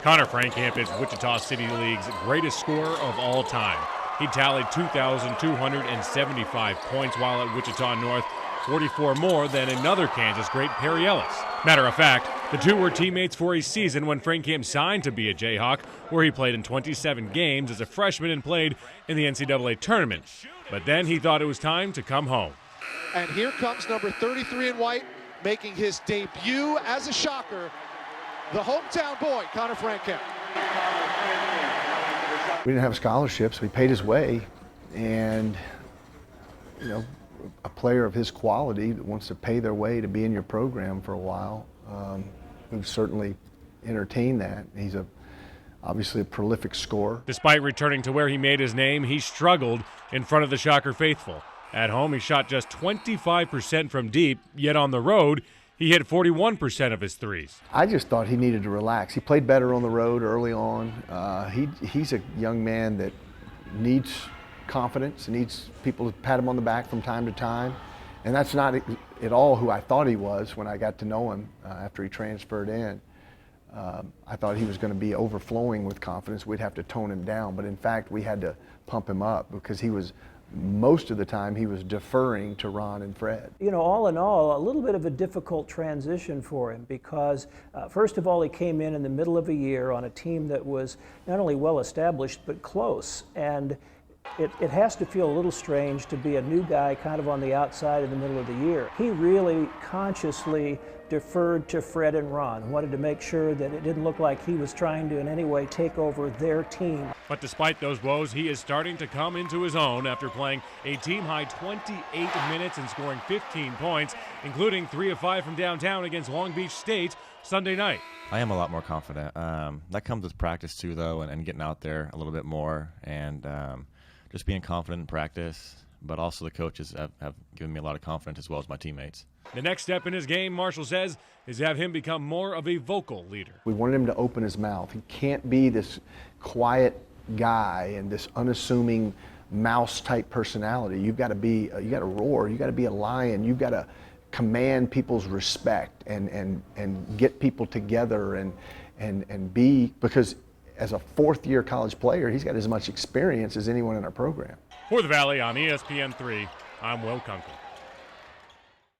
Conner Frankamp is Wichita City League's greatest scorer of all time. He tallied 2,275 points, while at Wichita North, 44 more than another Kansas great, Perry Ellis. Matter of fact, the two were teammates for a season when Frankamp signed to be a Jayhawk, where he played in 27 games as a freshman and played in the NCAA tournament. But then he thought it was time to come home. And here comes number 33 in white, making his debut as a Shocker, the hometown boy, Conner Frankamp. We didn't have scholarships. We paid his way, and a player of his quality that wants to pay their way to be in your program for a while, we've certainly entertained that. He's obviously a prolific scorer. Despite returning to where he made his name, he struggled in front of the Shocker faithful. At home, he shot just 25% from deep, yet on the road, he hit 41% of his threes. I just thought he needed to relax. He played better on the road early on. He's a young man that needs confidence, needs people to pat him on the back from time to time. And that's not at all who I thought he was when I got to know him after he transferred in. I thought he was going to be overflowing with confidence. We'd have to tone him down. But in fact, we had to pump him up because most of the time he was deferring to Ron and Fred. All in all, a little bit of a difficult transition for him because, first of all, he came in the middle of a year on a team that was not only well established but close. And it has to feel a little strange to be a new guy kind of on the outside in the middle of the year. He really consciously deferred to Fred and Ron, wanted to make sure that it didn't look like he was trying to in any way take over their team. But despite those woes, he is starting to come into his own after playing a team-high 28 minutes and scoring 15 points, including 3 of 5 from downtown against Long Beach State Sunday night. I am a lot more confident. That comes with practice too, though, and getting out there a little bit more and just being confident in practice. But also the coaches have given me a lot of confidence as well as my teammates. The next step in his game, Marshall says, is to have him become more of a vocal leader. We wanted him to open his mouth. He can't be this quiet guy and this unassuming mouse-type personality. You've got to roar. You've got to be a lion. You've got to command people's respect and get people together and be, because as a fourth-year college player, he's got as much experience as anyone in our program. For the Valley on ESPN3, I'm Will Kunkel.